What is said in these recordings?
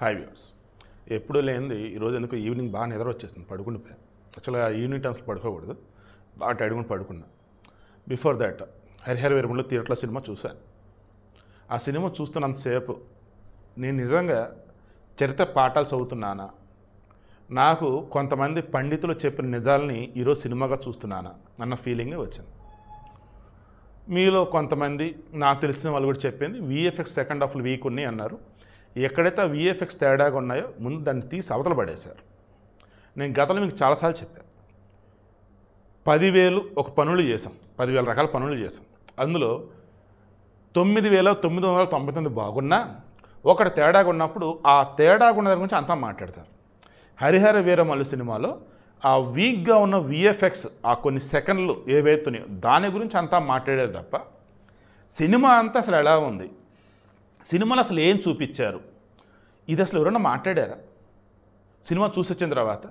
Hi viewers. ఎప్పుడు లేనిది ఈరోజు ఎందుకు ఈవినింగ్ బాగా నిద్ర వచ్చేస్తుంది, పడుకుండిపోయాను. యాక్చువల్గా ఈవినింగ్ టైమ్స్ పడుకోకూడదు, బాగా టైడ్గా పడుకున్నా. బిఫోర్ దాట్ హరిహర వీరమల్లు థియేటర్లో సినిమా చూశాను. ఆ సినిమా చూస్తున్నంతసేపు నేను నిజంగా చరిత్ర పాఠాలు చదువుతున్నానా, నాకు కొంతమంది పండితులు చెప్పిన నిజాలని ఈరోజు సినిమాగా చూస్తున్నానా అన్న ఫీలింగే వచ్చింది. మీలో కొంతమంది నాకు తెలిసిన వాళ్ళు కూడా చెప్పింది విఎఫ్ఎక్స్ సెకండ్ హాఫ్లు వీక్ ఉన్నాయి అన్నారు. ఎక్కడైతే విఎఫ్ఎక్స్ తేడాగా ఉన్నాయో ముందు దాన్ని తీసి అవతల పడేశారు. నేను గతంలో మీకు చాలాసార్లు చెప్పాను, 10,000 ఒక పనులు చేసాం, 10,000 రకాల పనులు చేసాం. అందులో 9,999 బాగున్నా ఒకటి తేడాగా ఉన్నప్పుడు ఆ తేడాగా ఉన్న దాని గురించి అంతా మాట్లాడతారు. హరిహర వీరమల్లు సినిమాలో ఆ వీక్గా ఉన్న విఎఫ్ఎక్స్ ఆ కొన్ని సెకండ్లు ఏవైతున్నాయో దాని గురించి అంతా మాట్లాడారు తప్ప సినిమా అంతా అసలు ఎలా ఉంది, సినిమాలో అసలు ఏం చూపించారు, ఇది అసలు ఎవరైనా మాట్లాడారా? సినిమా చూసి వచ్చిన తర్వాత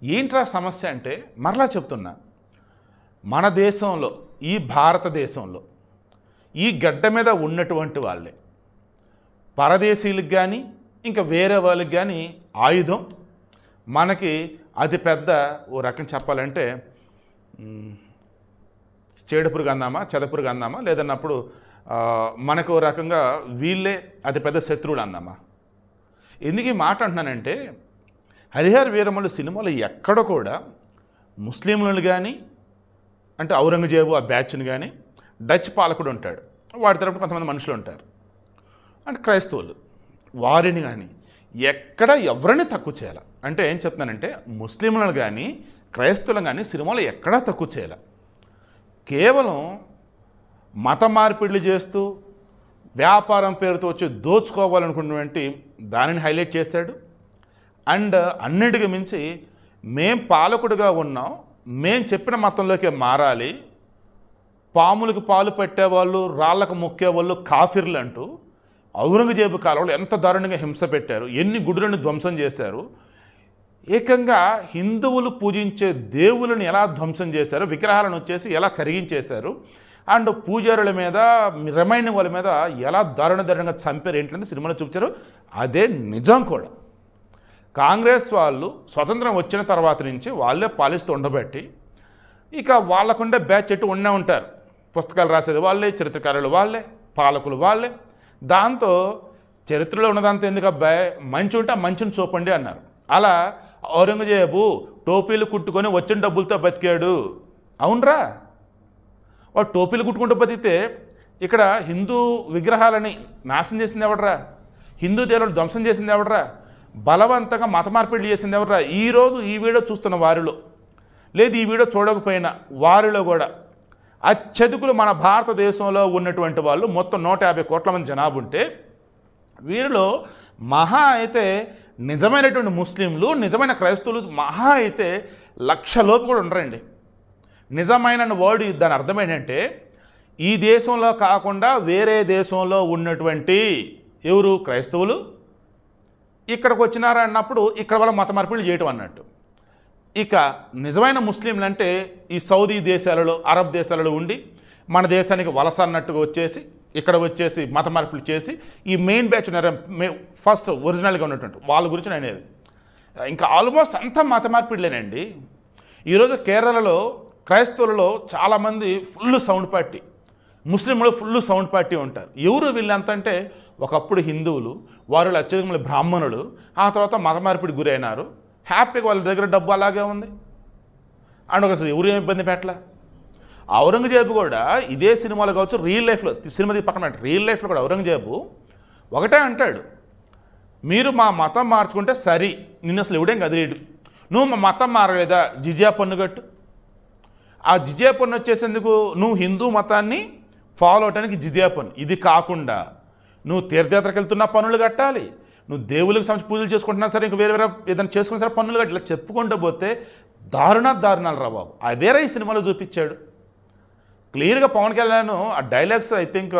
ఏంట్రా సమస్య అంటే, మరలా చెప్తున్నా, మన దేశంలో ఈ భారతదేశంలో ఈ గడ్డ మీద ఉన్నటువంటి వాళ్ళే పరదేశీయులకు కానీ ఇంకా వేరే వాళ్ళకి కానీ ఆయుధం. మనకి అతిపెద్ద ఓ రకం చెప్పాలంటే చేడుపురుగు అందామా చెదపురుగు అందామా, లేదన్నప్పుడు మనకు ఓ రకంగా వీళ్ళే అతిపెద్ద శత్రువులు అందామా. ఎందుకు ఈ మాట అంటున్నానంటే, హరిహర వీరమల్లు సినిమాలో ఎక్కడ కూడా ముస్లింలను కానీ, అంటే ఔరంగజేబు ఆ బ్యాచ్ని కానీ, డచ్ పాలకుడు ఉంటాడు, వాడి తరపున కొంతమంది మనుషులు ఉంటారు, అంటే క్రైస్తవులు, వారిని కానీ ఎక్కడ ఎవరిని తక్కువ చేయాలి అంటే ఏం చెప్తున్నానంటే, ముస్లింలను కానీ క్రైస్తవులను కానీ సినిమాలో ఎక్కడా తక్కువ చేయాలి. కేవలం మత మార్పిడులు చేస్తూ వ్యాపారం పేరుతో వచ్చి దోచుకోవాలనుకున్నటువంటి దానిని హైలైట్ చేశాడు. అండ్ అన్నిటికీ మించి మేం పాలకుడిగా ఉన్నాం, మేం చెప్పిన మతంలోకి మారాలి, పాములకు పాలు పెట్టేవాళ్ళు రాళ్లకు మొక్కేవాళ్ళు కాఫిర్లు అంటూ ఔరంగజేబు కాలంలో ఎంత దారుణంగా హింస పెట్టారు, ఎన్ని గుడులను ధ్వంసం చేశారు, ఏకంగా హిందువులు పూజించే దేవులను ఎలా ధ్వంసం చేశారు, విగ్రహాలను వచ్చేసి ఎలా కరిగించేశారు, అండ్ పూజారుల మీద రిమైనింగ్ వాళ్ళ మీద ఎలా దారుణంగా చంపారు ఏంటంటే సినిమాలో చూపించారు. అదే నిజం కూడా. కాంగ్రెస్ వాళ్ళు స్వతంత్రం వచ్చిన తర్వాత నుంచి వాళ్ళే పాలిస్తూ ఉండబట్టి ఇక వాళ్ళకుండే బ్యాచ్ ఎటు ఉండే ఉంటారు, పుస్తకాలు రాసేది వాళ్ళే, చరిత్రకారులు వాళ్ళే, పాలకులు వాళ్ళే. దాంతో చరిత్రలో ఉన్నదంతా ఎందుకు అబ్బాయి, మంచి ఉంటే ఆ మంచిని చూపండి అన్నారు. అలా ఔరంగజేబు టోపీలు కుట్టుకొని వచ్చిన డబ్బులతో బతికాడు. అవునరా, వాడు టోపీలు కుట్టుకుంటూ బతికితే ఇక్కడ హిందూ విగ్రహాలని నాశనం చేసింది ఎవడరా, హిందూ దేవులను ధ్వంసం చేసింది ఎవడరా, బలవంతంగా మత మార్పిడి చేసింది ఎవడరా? ఈరోజు ఈ వీడియో చూస్తున్న వారిలో, లేదు ఈ వీడియో చూడకపోయినా వారిలో కూడా అత్యధికులు మన భారతదేశంలో ఉన్నటువంటి వాళ్ళు మొత్తం 150 కోట్ల మంది జనాభా ఉంటే వీరిలో మహా అయితే నిజమైనటువంటి ముస్లింలు, నిజమైన క్రైస్తవులు మహా అయితే 1,00,000 లోపు కూడా ఉండరండి. నిజమైన వర్డ్ దాని అర్థం ఏంటంటే, ఈ దేశంలో కాకుండా వేరే దేశంలో ఉన్నటువంటి ఎవరు క్రైస్తవులు ఇక్కడికి వచ్చినారా అన్నప్పుడు ఇక్కడ వాళ్ళ మత మార్పిడి చేయటం అన్నట్టు. ఇక నిజమైన ముస్లింలు అంటే ఈ సౌదీ దేశాలలో, అరబ్ దేశాలలో ఉండి మన దేశానికి వలస అన్నట్టుగా వచ్చేసి ఇక్కడ వచ్చేసి మత మార్పులు చేసి ఈ మెయిన్ బ్యాచ్ ఫస్ట్ ఒరిజినల్గా ఉన్నటువంటి వాళ్ళ గురించి నేను అనేది. ఇంకా ఆల్మోస్ట్ అంతా మత మార్పిడిలేనండి. ఈరోజు కేరళలో క్రైస్తవులలో చాలామంది ఫుల్ సౌండ్ పార్టీ, ముస్లింలు ఫుల్ సౌండ్ పార్టీ ఉంటారు. ఎవరు వీళ్ళంత అంటే ఒకప్పుడు హిందువులు, వారు అత్యధికంగా బ్రాహ్మణులు, ఆ తర్వాత మత మార్పిడి గురైనారు. హ్యాపీగా వాళ్ళ దగ్గర డబ్బు అలాగే ఉంది అండ్ అసలు ఎవరు ఏమి ఇబ్బంది పెట్టలే. ఔరంగజేబు కూడా ఇదే సినిమాలో కావచ్చు, రియల్ లైఫ్లో, సినిమా పక్కన రియల్ లైఫ్లో కూడా ఔరంగజేబు ఒకటే అంటాడు, మీరు మా మతం మార్చుకుంటే సరి, నిన్ను అసలు ఎవడేం కదిలేడు, నువ్వు మా మతం మారలేదా జిజియా పన్ను కట్టు. ఆ జిజియా పన్ను వచ్చేసేందుకు నువ్వు హిందూ మతాన్ని ఫాలో అవడానికి జిజియా పన్ను. ఇది కాకుండా నువ్వు తీర్థయాత్రకు వెళ్తున్నా పన్నులు కట్టాలి, నువ్వు దేవుళ్ళకి సంబంధించి పూజలు చేసుకుంటున్నా సరే, ఇంకా వేరే వేరే ఏదైనా చేసుకున్నా సరే పన్నులు కట్టి, ఇలా చెప్పుకుంటూ పోతే దారుణాలు రా బాబు. అవేరే ఈ సినిమాలో చూపించాడు క్లియర్గా. పవన్ కళ్యాణ్ ఆ dialogues I think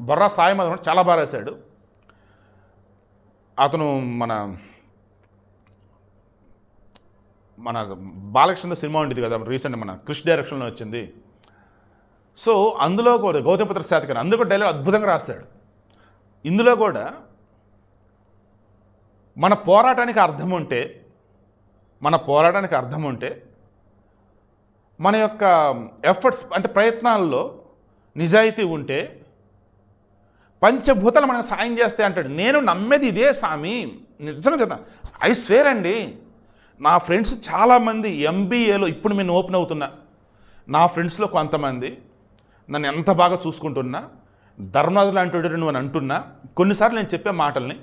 Borra Sai Madhavan చాలా బాగా రాశాడు. అతను మన మన బాలకృష్ణ సినిమా ఉండేది కదా రీసెంట్, మన క్రిష్ డైరెక్షన్లో వచ్చింది. సో అందులో కూడా గౌతమిపుత్ర శాతకర్ణి అందులో డైలాగ్ అద్భుతంగా రాస్తాడు. ఇందులో కూడా మన పోరాటానికి అర్థం ఉంటే మన యొక్క ఎఫర్ట్స్ అంటే ప్రయత్నాల్లో నిజాయితీ ఉంటే పంచభూతాలు మనకు సాయం చేస్తే అంటాడు. నేను నమ్మేది ఇదే స్వామి, నిజంగా చెప్తా. ఐ స్వేర్ అండి, నా ఫ్రెండ్స్ చాలామంది ఎంబీఏలో ఇప్పుడు నేను ఓపెన్ అవుతున్నా, నా ఫ్రెండ్స్లో కొంతమంది నన్ను ఎంత బాగా చూసుకుంటున్నా, ధర్మరాజు లాంటి నువ్వు అని అంటున్నా. కొన్నిసార్లు నేను చెప్పే మాటల్ని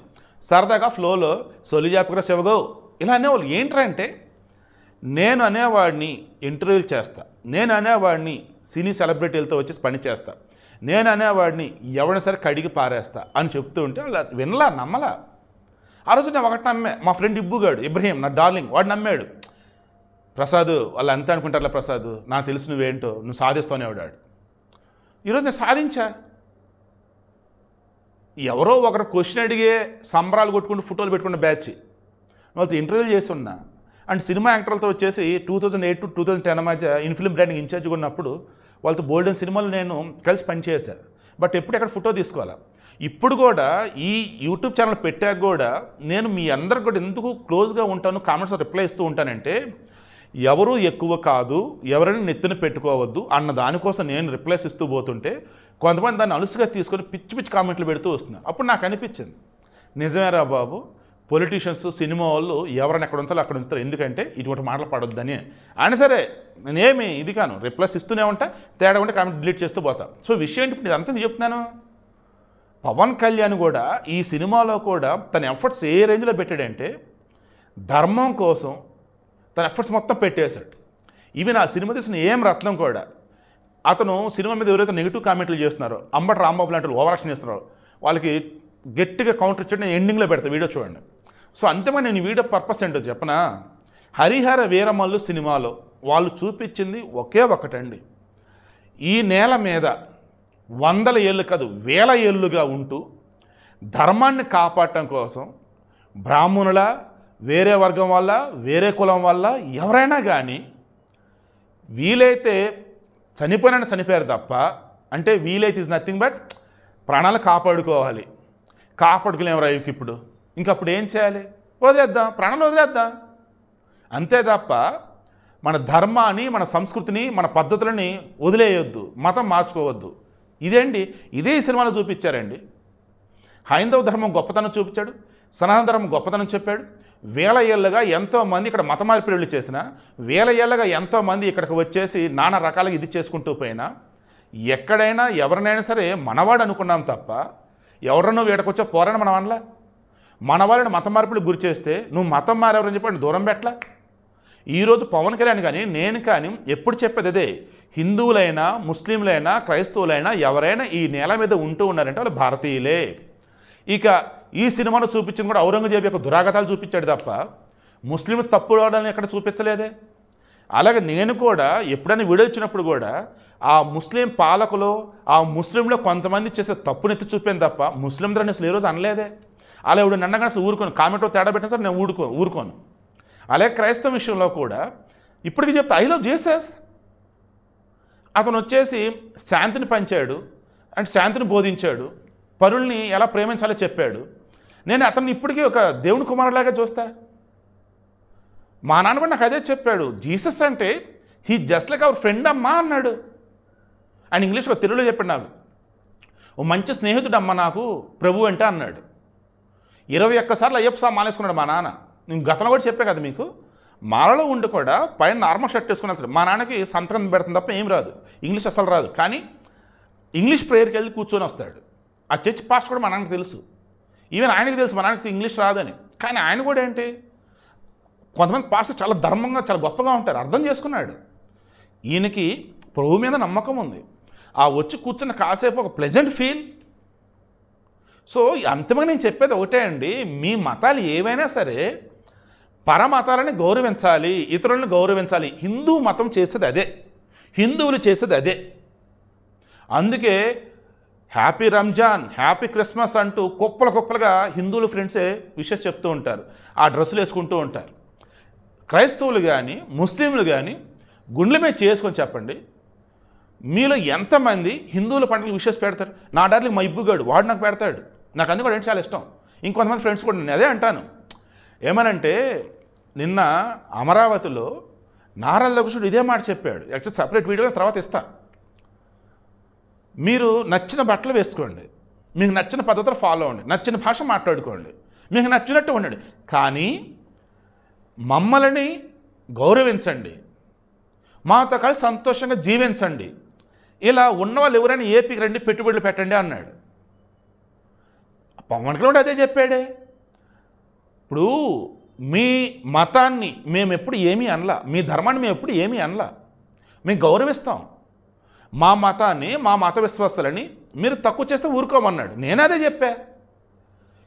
సరదాగా ఫ్లోలో సొలిజాపకరా శివగో ఇలా అనేవాళ్ళు. ఏంట్రా అంటే, నేను అనేవాడిని ఇంటర్వ్యూలు చేస్తా, నేను అనేవాడిని సినీ సెలబ్రిటీలతో వచ్చేసి పని చేస్తా, నేను అనేవాడిని ఎవరైనా సరే కడిగి పారేస్తా అని చెప్తూ ఉంటే వాళ్ళు వినలా, నమ్మలా. ఆ రోజు నేను ఒకటి నమ్మే, మా ఫ్రెండ్ ఇబ్రహీం నా డార్లింగ్, వాడు నమ్మాడు. ప్రసాద్ వాళ్ళు అంతే అనుకుంటారులే ప్రసాద్, నాకు తెలుసు నువ్వేంటో, నువ్వు సాధిస్తానే వాడాడు. ఈరోజు నేను సాధించా. ఎవరో ఒకరు క్వశ్చన్ అడిగే సంబరాలు కొట్టుకుంటూ ఫోటోలు పెట్టుకున్న బ్యాచ్ వాళ్ళతో ఇంటర్వ్యూలు చేసి ఉన్నా. అండ్ సినిమా యాక్టర్లతో వచ్చేసి 2008 to 2010 మధ్య ఇన్ఫిల్మ్ బ్రాండింగ్ ఇన్ఛార్జ్గా ఉన్నప్పుడు వాళ్ళతో బోల్డెన్ సినిమాలు నేను కలిసి పనిచేశాను. బట్ ఎప్పుడు ఎక్కడ ఫోటో తీసుకోవాలా. ఇప్పుడు కూడా ఈ యూట్యూబ్ ఛానల్ పెట్టాక కూడా నేను మీ అందరికి కూడా ఎందుకు క్లోజ్గా ఉంటాను, కామెంట్స్ రిప్లై ఇస్తూ ఉంటానంటే, ఎవరు ఎక్కువ కాదు, ఎవరైనా నెత్తిన పెట్టుకోవద్దు అన్న దానికోసం నేను రిప్లైస్ ఇస్తూ పోతుంటే కొంతమంది దాన్ని అలుసుగా తీసుకొని పిచ్చి పిచ్చి కామెంట్లు పెడుతూ వస్తున్నారు. అప్పుడు నాకు అనిపించింది, నిజమేరా బాబు, పొలిటీషియన్స్ సినిమా వాళ్ళు ఎవరైనా ఎక్కడ ఉంచాలో అక్కడ ఉంచుతారు, ఎందుకంటే ఇటువంటి మాటలు పడొద్దని. అయినా సరే నేనేమి ఇది కాను, రిప్లైస్ ఇస్తూనే ఉంటా, తేడా ఉంటే కామెంట్ డిలీట్ చేస్తూ పోతా. సో విషయం ఏంటి, ఇదంతా నేను చెప్తున్నాను. పవన్ కళ్యాణ్ కూడా ఈ సినిమాలో కూడా తన ఎఫర్ట్స్ ఏ రేంజ్లో పెట్టాడంటే, ధర్మం కోసం తన ఎఫర్ట్స్ మొత్తం పెట్టేశాడు. ఈవెన్ ఆ సినిమా తీసిన ఏం రత్నం కూడా అతను సినిమా మీద ఎవరైతే నెగిటివ్ కామెంట్లు చేస్తున్నారో, అంబటి రాంబాబు లాంటి ఓవరాక్షన్ చేస్తున్నారో వాళ్ళకి గట్టిగా కౌంటర్ ఇచ్చాడు. నేను ఎండింగ్లో పెడతాను, వీడియో చూడండి. సో అంతేమని నేను వీడియో పర్పస్ ఏంటో చెప్పనా, హరిహర వీరమల్లు సినిమాలో వాళ్ళు చూపించింది ఒకే ఒకటండి. ఈ నేల మీద 100 ఏళ్ళు కాదు 1000 ఏళ్ళుగా ఉంటూ ధర్మాన్ని కాపాడటం కోసం బ్రాహ్మణుల, వేరే వర్గం వల్ల, వేరే కులం వల్ల ఎవరైనా కానీ వీలైతే చనిపోయారు తప్ప, అంటే వీలైతే ఈజ్ నథింగ్ బట్ ప్రాణాలు కాపాడుకోవాలి. కాపాడుకునేం రైవుకి ఇప్పుడు ఇంకప్పుడు ఏం చేయాలి, వదిలేద్దాం, ప్రాణాలు వదిలేద్దాం అంతే తప్ప మన ధర్మాన్ని, మన సంస్కృతిని, మన పద్ధతులని వదిలేయొద్దు, మతం మార్చుకోవద్దు. ఇదేంటి, ఇదే ఈ సినిమాలో చూపించారండి. హైందవ ధర్మం గొప్పతనం చూపించాడు, సనాతన ధర్మం గొప్పతనం చెప్పాడు. 1000 ఏళ్ళుగా ఎంతోమంది ఇక్కడ మత మార్పిడులు చేసిన, 1000 ఏళ్ళుగా ఎంతోమంది ఇక్కడికి వచ్చేసి నానా రకాలుగా ఇది చేసుకుంటూ పోయినా, ఎక్కడైనా ఎవరినైనా సరే మనవాడు అనుకున్నాం తప్ప ఎవరన్నా వీడకొచ్చే పోరాని మనం అనలా. మన వాళ్ళని మత మార్పులకు గురి చేస్తే నువ్వు మతం మారెవరని చెప్పి దూరం పెట్టలా. ఈరోజు పవన్ కళ్యాణ్ కానీ నేను కానీ ఎప్పుడు చెప్పేది అదే, హిందువులైనా, ముస్లింలైనా, క్రైస్తవులైనా ఎవరైనా ఈ నేల మీద ఉంటూ ఉన్నారంటే వాళ్ళు భారతీయులే. ఇక ఈ సినిమాను చూపించింది కూడా ఔరంగజేబు యొక్క దురాగతాలు చూపించాడు తప్ప ముస్లిం తప్పు అవడాన్ని ఎక్కడ చూపించలేదే. అలాగే నేను కూడా ఎప్పుడైనా వీడియో ఇచ్చినప్పుడు కూడా ఆ ముస్లిం పాలకులు, ఆ ముస్లింలో కొంతమంది చేసే తప్పునెత్తి చూపాను తప్ప ముస్లిం ధరని అసలు ఏ రోజు అనలేదే. అలా ఇప్పుడు నన్నగా అసలు ఊరుకోను, కామెంట్లో తేడా పెట్టినా సరే నేను ఊరుకోను. అలాగే క్రైస్తవ విషయంలో కూడా ఇప్పటికీ చెప్తా, ఐ లవ్ జీసస్. అతను వచ్చేసి శాంతిని పంచాడు, అంటే శాంతిని బోధించాడు, పరుల్ని ఎలా ప్రేమించాలో చెప్పాడు. నేను అతన్ని ఇప్పటికీ ఒక దేవుని కుమారులాగా చూస్తా. మా నాన్న కూడా నాకు అదే చెప్పాడు, జీసస్ అంటే he just like our friend అమ్మా అన్నాడు. ఆయన ఇంగ్లీష్లో తెలుగులో చెప్పాడు, నాకు ఓ మంచి స్నేహితుడు అమ్మ నాకు ప్రభు అంటే అన్నాడు. 21 సార్లు అయ్యప్ప స్వామి మాలేసుకున్నాడు మా నాన్న. నేను గతంలో కూడా చెప్పే కదా మీకు, మాలలో ఉండి కూడా పైన నార్మల్ షర్ట్ వేసుకుని వెళ్తాడు. మా నాన్నకి సంతకం పెడుతుంది తప్ప ఏం రాదు, ఇంగ్లీష్ అసలు రాదు. కానీ ఇంగ్లీష్ ప్రేయర్కి వెళ్ళి కూర్చొని వస్తాడు. ఆ చర్చ్ పాస్ట్ కూడా మా నాన్నకి తెలుసు, ఈవెన్ ఆయనకి తెలుసు మా నాన్నకి ఇంగ్లీష్ రాదని. కానీ ఆయన కూడా ఏంటి, కొంతమంది పాస్టర్ చాలా ధర్మంగా, చాలా గొప్పగా ఉంటారు, అర్థం చేసుకున్నాడు. ఈయనకి ప్రభు మీద నమ్మకం ఉంది. ఆ వచ్చి కూర్చున్న కాసేపు ఒక ప్లెజెంట్ ఫీల్. సో అంతిమంగా నేను చెప్పేది ఒకటే అండి, మీ మతాలు ఏవైనా సరే పరమతాలని గౌరవించాలి, ఇతరులను గౌరవించాలి. హిందూ మతం చేసేది అదే, హిందువులు చేసేది అదే. అందుకే హ్యాపీ రంజాన్, హ్యాపీ క్రిస్మస్ అంటూ కుప్పలుగా హిందువులు ఫ్రెండ్సే విషెస్ చెప్తూ ఉంటారు, ఆ డ్రెస్సులు వేసుకుంటూ ఉంటారు. క్రైస్తవులు కానీ ముస్లింలు కానీ గుండెల మీద చేసుకొని చెప్పండి, మీలో ఎంతమంది హిందువుల పండుగలు విషెస్ పెడతారు? నా డార్లింగ్ మా ఇబ్బుగాడు వాడు నాకు పెడతాడు, నాకు అందుకు కూడా చాలా ఇష్టం. ఇంకొంతమంది ఫ్రెండ్స్ కూడా నేను అదే అంటాను, ఏమనంటే నిన్న అమరావతిలో నారా లోకేష్ ఇదే మాట చెప్పాడు. యాక్చువల్ సపరేట్ వీడియో తర్వాత ఇస్తా. మీరు నచ్చిన బట్టలు వేసుకోండి, మీకు నచ్చిన పద్ధతులు ఫాలో అవ్వండి, నచ్చిన భాష మాట్లాడుకోండి, మీకు నచ్చినట్టు ఉండండి, కానీ మమ్మల్ని గౌరవించండి, మాతో కలిసి సంతోషంగా జీవించండి, ఇలా ఉన్నవాళ్ళు ఎవరైనా ఏపీకి రండి పెట్టుబడులు పెట్టండి అన్నాడు. పవన్ కళ్యాణ్ అదే చెప్పాడే. ఇప్పుడు మీ మతాన్ని మేము ఎప్పుడు ఏమీ అనలా, మీ ధర్మాన్ని మేము ఎప్పుడు ఏమీ అనలా, మేము గౌరవిస్తాం. మా మతాన్ని మా మత విశ్వాసాలని మీరు తక్కువ చేస్తే ఊరుకోమన్నాడు. నేను అదే చెప్పా.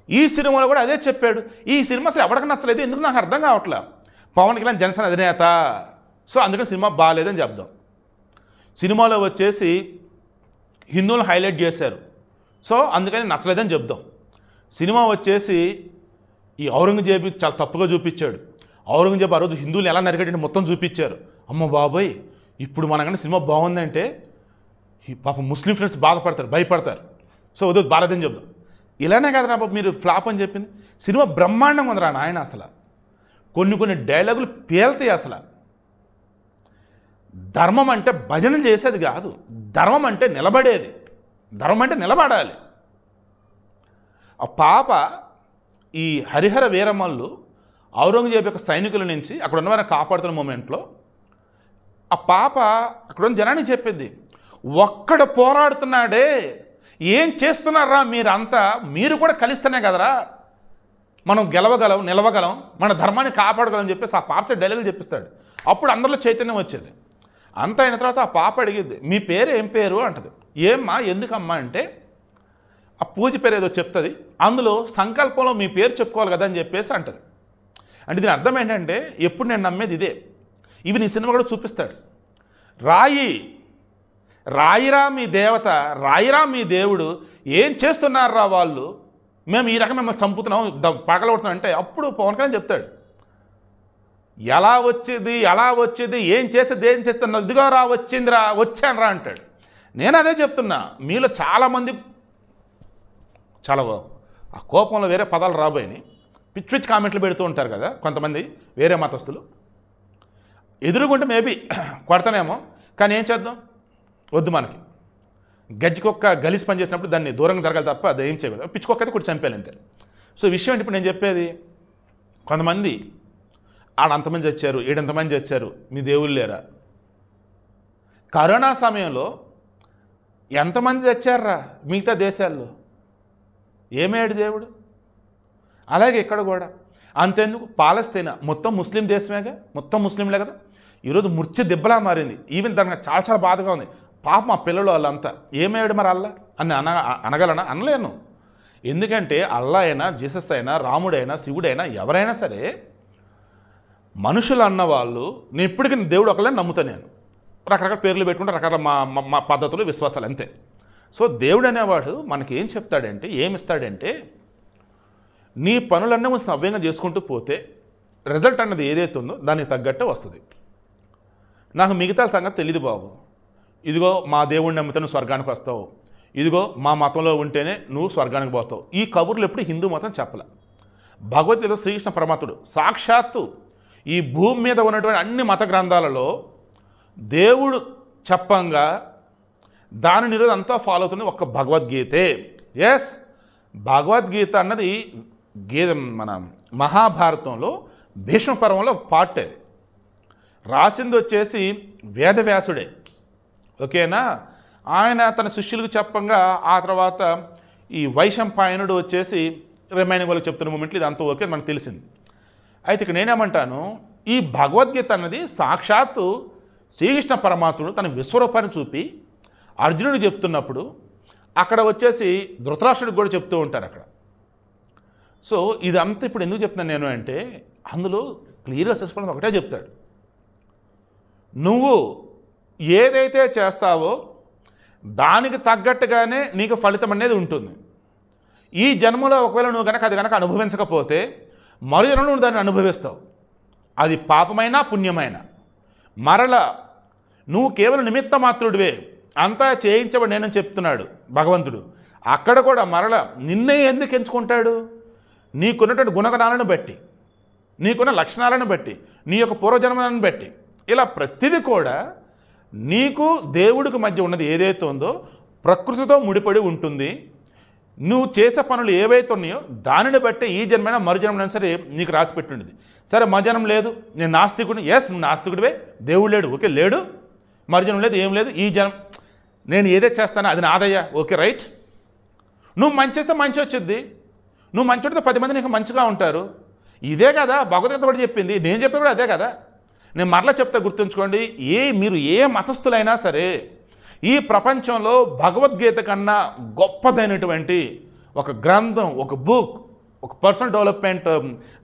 ఈ సినిమాలో కూడా అదే చెప్పాడు. ఈ సినిమా అసలు ఎవరికి నచ్చలేదు, ఎందుకు నాకు అర్థం కావట్లే. పవన్ కళ్యాణ్ జనసేన అధినేత, సో అందుకని సినిమా బాగాలేదని చెప్దాం. సినిమాలో వచ్చేసి హిందువులను హైలైట్ చేశారు, సో అందుకని నచ్చలేదని చెప్దాం. సినిమా వచ్చేసి ఈ ఔరంగజేబు చాలా తప్పుగా చూపించాడు, ఔరంగజేబు ఆ రోజు హిందువులు ఎలా నరికడని మొత్తం చూపించారు. అమ్మ బాబోయ్, ఇప్పుడు మనకన్నా సినిమా బాగుందంటే పాపం ముస్లిం ఫ్రెండ్స్ బాధపడతారు, భయపడతారు, సో వద్దు బాలేదని చెప్దాం. ఇలానే కదరా బాబు మీరు ఫ్లాప్ అని చెప్పింది. సినిమా బ్రహ్మాండంగా ఉందిరా నాయన. అసలు కొన్ని డైలాగులు పేల్తాయి. అసలు ధర్మం అంటే భజన చేసేది కాదు, ధర్మం అంటే నిలబడేది, ధర్మం అంటే నిలబడాలి. ఆ పాప ఈ హరిహర వీరమల్లు ఔరంగజేబు యొక్క సైనికుల నుంచి అక్కడ ఉన్నవారిని కాపాడుతున్న మూమెంట్లో ఆ పాప అక్కడ ఉన్న జనానికి చెప్పింది, ఒక్కడ పోరాడుతున్నాడే, ఏం చేస్తున్నారా మీరంతా, మీరు కూడా కలిస్తేనే కదరా మనం గెలవగలం, నిలవగలం, మన ధర్మాన్ని కాపాడగలం చెప్పేసి ఆ పాప డైలాగులు చెప్పిస్తాడు. అప్పుడు అందరిలో చైతన్యం వచ్చేది. అంత అయిన తర్వాత ఆ పాప అడిగిద్ది, మీ పేరు ఏం పేరు అంటది. ఏమ్మా ఎందుకమ్మా అంటే ఆ పూజ పేరు ఏదో చెప్తుంది, అందులో సంకల్పంలో మీ పేరు చెప్పుకోవాలి కదా అని చెప్పేసి అంటది. అంటే దీని అర్థం ఏంటంటే ఎప్పుడు నేను నమ్మేది ఇదే. ఇవి నీ సినిమా కూడా చూపిస్తాడు. రాయిరా మీ దేవత, రాయిరా మీ దేవుడు, ఏం చేస్తున్నారా వాళ్ళు, మేము ఈ రకం మిమ్మల్ని చంపుతున్నాం పగలగొడుతున్నాం అంటే అప్పుడు పవన్ కళ్యాణ్ చెప్తాడు, ఎలా వచ్చేది ఏం చేస్తున్నారు, ఇదిగో రా వచ్చిందిరా వచ్చాను రా అంటాడు. నేను అదే చెప్తున్నా, మీలో చాలామంది చాలా ఆ కోపంలో వేరే పదాలు రాబోయని పిచ్చి పిచ్చి కామెంట్లు పెడుతూ ఉంటారు కదా కొంతమంది వేరే మతస్థులు. ఎదురుగుంటే మేబీ కొడతానేమో, కానీ ఏం చేద్దాం, వద్దు మనకి. గజ్జికొక్క గలీజ్ పని చేసినప్పుడు దాన్ని దూరంగా జరగాలి తప్ప అది ఏం చేయగలదు. పిచ్చుకొక్క అయితే కూడా చంపేయాలి అంతే. సో విషయం ఏంటి ఇప్పుడు నేను చెప్పేది, కొంతమంది ఆడంతమంది చచ్చారు, ఏడంతమంది చచ్చారు, మీ దేవుళ్ళు లేరా? కరోనా సమయంలో ఎంతమంది చచ్చారా మిగతా దేశాల్లో, ఏమయ్యాడు దేవుడు? అలాగే ఇక్కడ కూడా అంతెందుకు, పాలస్తీనా మొత్తం ముస్లిం దేశమేగా, మొత్తం ముస్లింలే కదా. ఈరోజు మృత్యు దెబ్బలా మారింది. ఈవెన్ దానికి చాలా చాలా బాధగా ఉంది. పాప మా పిల్లలు వాళ్ళంతా ఏమయ్యాడు మరి అల్లా అని అనగలనా? అనలేను. ఎందుకంటే అల్లా అయినా, జీసస్ అయినా, రాముడైనా, శివుడైనా, ఎవరైనా సరే మనుషులు అన్నవాళ్ళు, నేను ఇప్పటికీ దేవుడు ఒకళ్ళే నమ్ముతాను. నేను రకరకాల పేర్లు పెట్టుకుంటే రకరకాల మా పద్ధతులు, విశ్వాసాలు అంతే. సో దేవుడు అనేవాడు మనకి ఏం చెప్తాడంటే, ఏమిస్తాడంటే, నీ పనులన్నీ నువ్వు సవ్యంగా చేసుకుంటూ పోతే రిజల్ట్ అన్నది ఏదైతే ఉందో దానికి తగ్గట్టే వస్తుంది. నాకు మిగతా సంగతి తెలియదు బాబు, ఇదిగో మా దేవుడిని నమ్మితే నువ్వు స్వర్గానికి వస్తావు, ఇదిగో మా మతంలో ఉంటేనే నువ్వు స్వర్గానికి పోతావు, ఈ కబుర్లు ఎప్పుడు హిందూ మతం చెప్పలే. భగవద్గీతలో శ్రీకృష్ణ పరమాత్ముడు సాక్షాత్తు ఈ భూమి మీద ఉన్నటువంటి అన్ని మత గ్రంథాలలో దేవుడు చెప్పంగా దాని ఈరోజు అంతా ఫాలో అవుతుంది ఒక్క భగవద్గీతే. ఎస్, భగవద్గీత అన్నది మన మహాభారతంలో భీష్మ పర్వంలో ఒక పార్ట్. అది రాసింది వచ్చేసి వేదవ్యాసుడే, ఓకేనా. ఆయన తన శిష్యులకు చెప్పంగా ఆ తర్వాత ఈ వైశంపాయనుడు వచ్చేసి రిమైనింగ్ వాళ్ళకి చెప్తున్న మూమెంట్లు ఇది అంతా ఓకే మనకు తెలిసింది. అయితే ఇక్కడ నేనేమంటాను, ఈ భగవద్గీత అన్నది సాక్షాత్తు శ్రీకృష్ణ పరమాత్ముడు తన విశ్వరూపాన్ని చూపి అర్జునుడు చెప్తున్నప్పుడు అక్కడ వచ్చేసి ధృతరాష్ట్రుడికి కూడా చెప్తూ ఉంటారు అక్కడ. సో ఇదంతా ఇప్పుడు ఎందుకు చెప్తున్నాను నేను అంటే, అందులో క్లియర్గా సస్పెండ్ ఒకటే చెప్తాడు, నువ్వు ఏదైతే చేస్తావో దానికి తగ్గట్టుగానే నీకు ఫలితం అనేది ఉంటుంది. ఈ జన్మలో ఒకవేళ నువ్వు కనుక అది కనుక అనుభవించకపోతే మరో జన్మలో నువ్వు దాన్ని అనుభవిస్తావు. అది పాపమైనా పుణ్యమైనా మరల నువ్వు కేవలం నిమిత్త మాత్రుడివే, అంతా చేయించబడి నేనని చెప్తున్నాడు భగవంతుడు. అక్కడ కూడా మరల నిన్నే ఎందుకు ఎంచుకుంటాడు, నీకున్నటువంటి గుణగణాలను బట్టి. నీకున్న లక్షణాలను బట్టి, నీ యొక్క పూర్వజన్మలను బట్టి, ఇలా ప్రతిదీ కూడా నీకు దేవుడికి మధ్య ఉన్నది ఏదైతే ఉందో ప్రకృతితో ముడిపడి ఉంటుంది. నువ్వు చేసే పనులు ఏవైతే ఉన్నాయో దానిని బట్టి ఈ జన్మైనా మరు జన్మైనా సరే నీకు రాసి పెట్టుండేది. సరే మరుజన్మ లేదు, నేను నాస్తికుడిని, ఎస్ నువ్వు నాస్తికుడివే, దేవుడు లేడు, ఓకే లేడు, మరుజన్మ లేదు, ఏం లేదు, ఈ జన్మ నేను ఏదైతే చేస్తానో అది నాదయ్యా, ఓకే రైట్. నువ్వు మంచి చేస్తే మంచి వచ్చిద్ది, నువ్వు మంచి ఉంటే 10 మంది నీకు మంచిగా ఉంటారు. ఇదే కదా భగవద్గీత కూడా చెప్పింది, నేను చెప్పేది కూడా అదే కదా. నేను మరలా చెప్తా, గుర్తుంచుకోండి, మీరు ఏ మతస్థులైనా సరే ఈ ప్రపంచంలో భగవద్గీత కన్నా గొప్పదైనటువంటి ఒక గ్రంథం, ఒక బుక్, ఒక పర్సనల్ డెవలప్మెంట్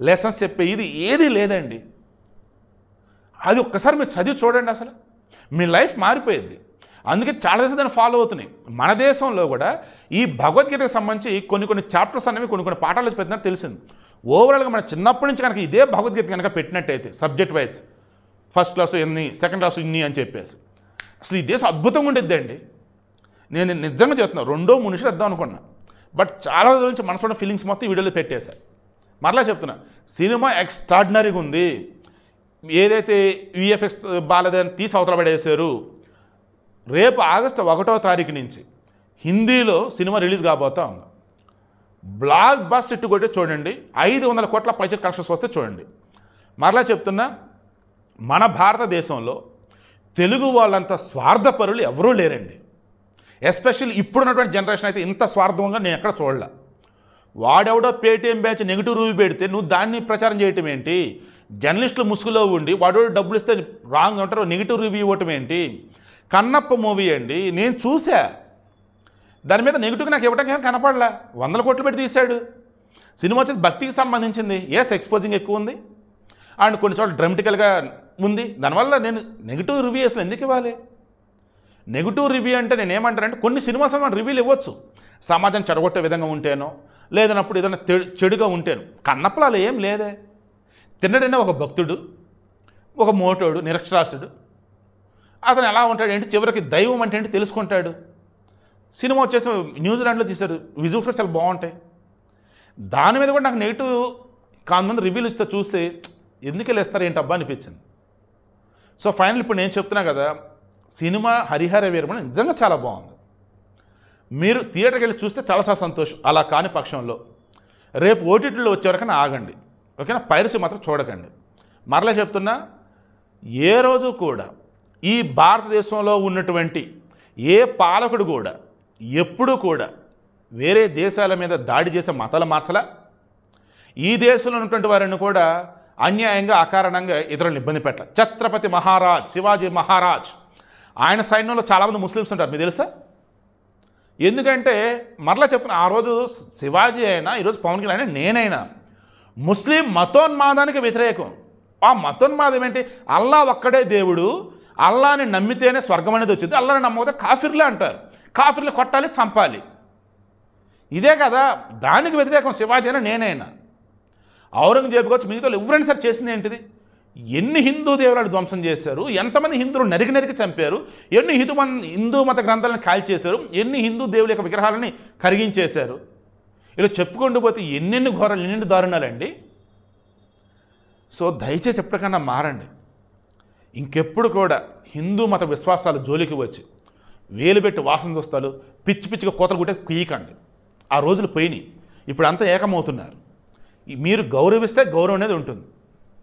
లెసన్స్ చెప్పే ఇది ఏది లేదండి. అది ఒక్కసారి మీరు చదివి చూడండి, అసలు మీ లైఫ్ మారిపోయింది. అందుకే చాలా దేశాలు దాన్ని ఫాలో అవుతున్నాయి. మన దేశంలో కూడా ఈ భగవద్గీతకు సంబంధించి కొన్ని చాప్టర్స్ అనేవి కొన్ని పాఠాలు పెట్టినట్టు తెలిసింది. ఓవరాల్గా మన చిన్నప్పటి నుంచి కనుక ఇదే భగవద్గీత కనుక పెట్టినట్టయితే సబ్జెక్ట్ వైజ్ ఫస్ట్ క్లాసు ఎన్ని, సెకండ్ క్లాసు ఇన్ని అని చెప్పేసి అసలు ఈ దేశం అద్భుతంగా ఉండేద్దండి. నేను నిజంగా చెప్తున్నాను, 2-3 నిమిషాలు ఇద్దాం అనుకున్నా, బట్ చాలా రోజుల నుంచి మనసులో ఫీలింగ్స్ మొత్తం ఈ వీడియోలో పెట్టేశారు. మరలా చెప్తున్నా, సినిమా ఎక్స్ట్రాడినరీగా ఉంది. ఏదైతే విఎఫ్ఎక్స్ బాలేదని తీసి అవతల పడేశారు. రేపు ఆగస్టు 1వ తారీఖు నుంచి హిందీలో సినిమా రిలీజ్ కాబోతా ఉంది. బ్లాక్ బస్టర్ ఇట్టు కొట్టే చూడండి, 500 కోట్ల పైచ కలెక్షన్స్ వస్తే చూడండి. మరలా చెప్తున్నా, మన భారతదేశంలో తెలుగు వాళ్ళంత స్వార్థపరులు ఎవరూ లేరండి. ఎస్పెషల్లీ ఇప్పుడున్నటువంటి జనరేషన్ అయితే ఇంత స్వార్థంగా నేను ఎక్కడ చూడలే. వాడెవడో పేటీఎం బ్యాచ్ నెగిటివ్ రివ్యూ పెడితే నువ్వు దాన్ని ప్రచారం చేయటం ఏంటి? జర్నలిస్టులు ముసుగులో ఉండి వాడు డబ్బులు ఇస్తే రాంగ్ అంటారు, నెగిటివ్ రివ్యూ ఇవ్వటం ఏంటి? కన్నప్ప మూవీ అండి, నేను చూసా, దాని మీద నెగిటివ్గా నాకు ఇవ్వడానికి కనపడలే. 100 కోట్లు పెట్టి తీశాడు. సినిమా వచ్చేసి భక్తికి సంబంధించింది, ఎస్ ఎక్స్పోజింగ్ ఎక్కువ ఉంది అండ్ కొన్ని చోట్ల డ్రామాటికల్గా ఉంది. దానివల్ల నేను నెగిటివ్ రివ్యూ అసలు ఎందుకు ఇవ్వాలి? నెగిటివ్ రివ్యూ అంటే నేను ఏమంటానంటే, కొన్ని సినిమాస్ మనం రివ్యూలు ఇవ్వచ్చు, సమాజం చెడగొట్టే విధంగా ఉంటేనో లేదన్నప్పుడు ఏదైనా చెడుగా ఉంటేను. కన్నప్పలో అలా ఏం లేదే. తిన్నడనే ఒక భక్తుడు, ఒక మోటోడు, నిరక్షరాస్యుడు, అతను ఎలా ఉంటాడు ఏంటి, చివరికి దైవం అంటే ఏంటి తెలుసుకుంటాడు. సినిమా వచ్చేసి న్యూజిలాండ్లో తీశారు, విజువల్స్ కూడా చాలా బాగుంటాయి. దాని మీద కూడా నాకు నెగిటివ్ కొంతమంది రివ్యూలు ఇస్తే చూస్తే ఎందుకు వెళ్ళేస్తారు ఏంటి అబ్బా అనిపించింది. సో ఫైనల్ ఇప్పుడు నేను చెప్తున్నా కదా, సినిమా హరిహర వీరమణి నిజంగా చాలా బాగుంది. మీరు థియేటర్కి వెళ్ళి చూస్తే చాలా సంతోషం. అలా కాని పక్షంలో రేపు ఓటీటీలో వచ్చేవరకైనా ఆగండి, ఓకేనా? పైరసీ మాత్రం చూడకండి. మరలా చెప్తున్నా, ఏ రోజు కూడా ఈ భారతదేశంలో ఉన్నటువంటి ఏ పాలకుడు కూడా ఎప్పుడూ కూడా వేరే దేశాల మీద దాడి చేసే మతాలు మార్చలా. ఈ దేశంలో ఉన్నటువంటి వారిని కూడా అన్యాయంగా అకారణంగా ఇతరులను ఇబ్బంది పెట్టాలి. ఛత్రపతి మహారాజ్, శివాజీ మహారాజ్, ఆయన సైన్యంలో చాలామంది ముస్లిమ్స్ ఉంటారు, మీకు తెలుసా? ఎందుకంటే మరలా చెప్పిన, ఆ రోజు శివాజీ అయినా ఈరోజు పవన్ కళ్యాణ్ అయినా నేనైనా ముస్లిం మతోన్మాదానికి వ్యతిరేకం. ఆ మతోన్మాదం ఏంటి? అల్లా ఒక్కడే దేవుడు, అల్లాని నమ్మితేనే స్వర్గం అనేది వచ్చింది, అల్లాని నమ్మకపోతే కాఫిర్లే అంటారు. కాఫిర్లు కొట్టాలి, చంపాలి, ఇదే కదా. దానికి వ్యతిరేకం శివాజీ అయినా నేనైనా. ఔరంగజేబు కావచ్చు, మిగతా ఎవరైనా సరే చేసింది ఏంటిది? ఎన్ని హిందూ దేవాలయాలు ధ్వంసం చేశారు, ఎంతమంది హిందువులు నరికి చంపారు, ఎన్ని హిందూ మత గ్రంథాలను కాల్చేశారు, ఎన్ని హిందూ దేవుల యొక్క విగ్రహాలని కరిగించేశారు. ఇలా చెప్పుకుంటూ పోతే ఎన్నెన్ని ఘోరాలు, ఎన్నెన్ని దారుణాలండి. సో దయచేసి ఎప్పటికన్నా మారండి. ఇంకెప్పుడు కూడా హిందూ మత విశ్వాసాలు జోలికి వచ్చి వేలు పెట్టి వాసన చూస్తాలు, పిచ్చి పిచ్చిగా కోతలు కొట్టే కుయ్యకండి. ఆ రోజులు పోయినాయి, ఇప్పుడు అంతా ఏకమవుతున్నారు. మీరు గౌరవిస్తే గౌరవం అనేది ఉంటుంది,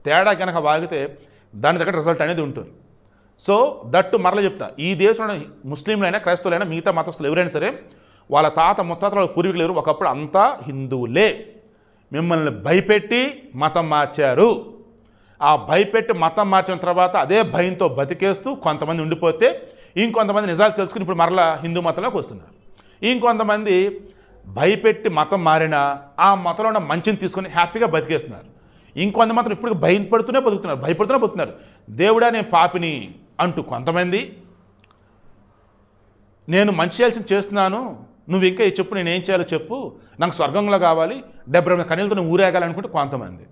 తేడా కనుక వాగితే దాని దగ్గర రిజల్ట్ అనేది ఉంటుంది. సో దట్టు మరలా చెప్తా, ఈ దేశంలో ముస్లింలైనా క్రైస్తవులైనా మిగతా మతస్థులు ఎవరైనా సరే వాళ్ళ తాత ముత్తాతల పూర్వీకులు ఎవరు ఒకప్పుడు అంతా హిందువులే. మిమ్మల్ని భయపెట్టి మతం మార్చారు. ఆ భయపెట్టి మతం మార్చిన తర్వాత అదే భయంతో బతికేస్తూ కొంతమంది ఉండిపోతే ఇంకొంతమంది నిజాలు తెలుసుకుని ఇప్పుడు మరలా హిందూ మతంలోకి వస్తున్నారు. ఇంకొంతమంది భయపెట్టి మతం మారినా ఆ మతంలో ఉన్న మంచిని తీసుకొని హ్యాపీగా బతికేస్తున్నారు. ఇంకొంత మాత్రం ఇప్పుడు భయపడుతూనే బతుకుతున్నారు, భయపడుతూనే బతుకుతున్నారు. దేవుడా నేను పాపిని అంటూ కొంతమంది, నేను మంచి చేయాల్సింది చేస్తున్నాను, నువ్వు ఇంకా చెప్పు, నేను ఏం చేయాలో చెప్పు, నాకు స్వర్గంలో కావాలి, 70 కనీలతో నువ్వు ఊరేగాలనుకుంటే కొంతమంది.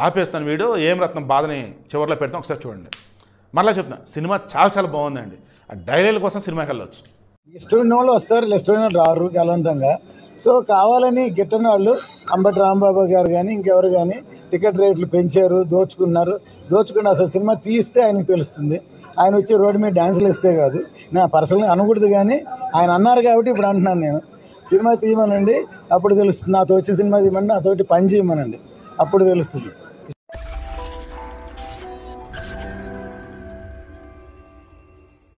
ఆపేస్తాను వీడియో. ఏం రత్నం బాధని చివరిలో పెడతాం, ఒకసారి చూడండి. మరలా చెప్తున్నా, సినిమా చాలా చాలా బాగుందండి. ఆ డైలాగుల కోసం సినిమాకి వెళ్ళవచ్చు. ఇష్టమైన వాళ్ళు వస్తారు, ఇష్టమైన వాళ్ళు రారు బలవంతంగా. సో కావాలని గిట్టని వాళ్ళు అంబటి రాంబాబు గారు కానీ ఇంకెవరు కానీ టికెట్ రేట్లు పెంచారు, దోచుకుని అసలు సినిమా తీస్తే ఆయనకు తెలుస్తుంది. ఆయన వచ్చి రోడ్డు మీద డ్యాన్సులు ఇస్తే కాదు, నా పర్సనల్గా అనకూడదు, కానీ ఆయన అన్నారు కాబట్టి ఇప్పుడు అంటున్నాను నేను. సినిమా తీయమనండి, అప్పుడు తెలుస్తుంది. నాతో వచ్చి సినిమా తీయమని నాతోటి పని చేయమనండి, అప్పుడు తెలుస్తుంది.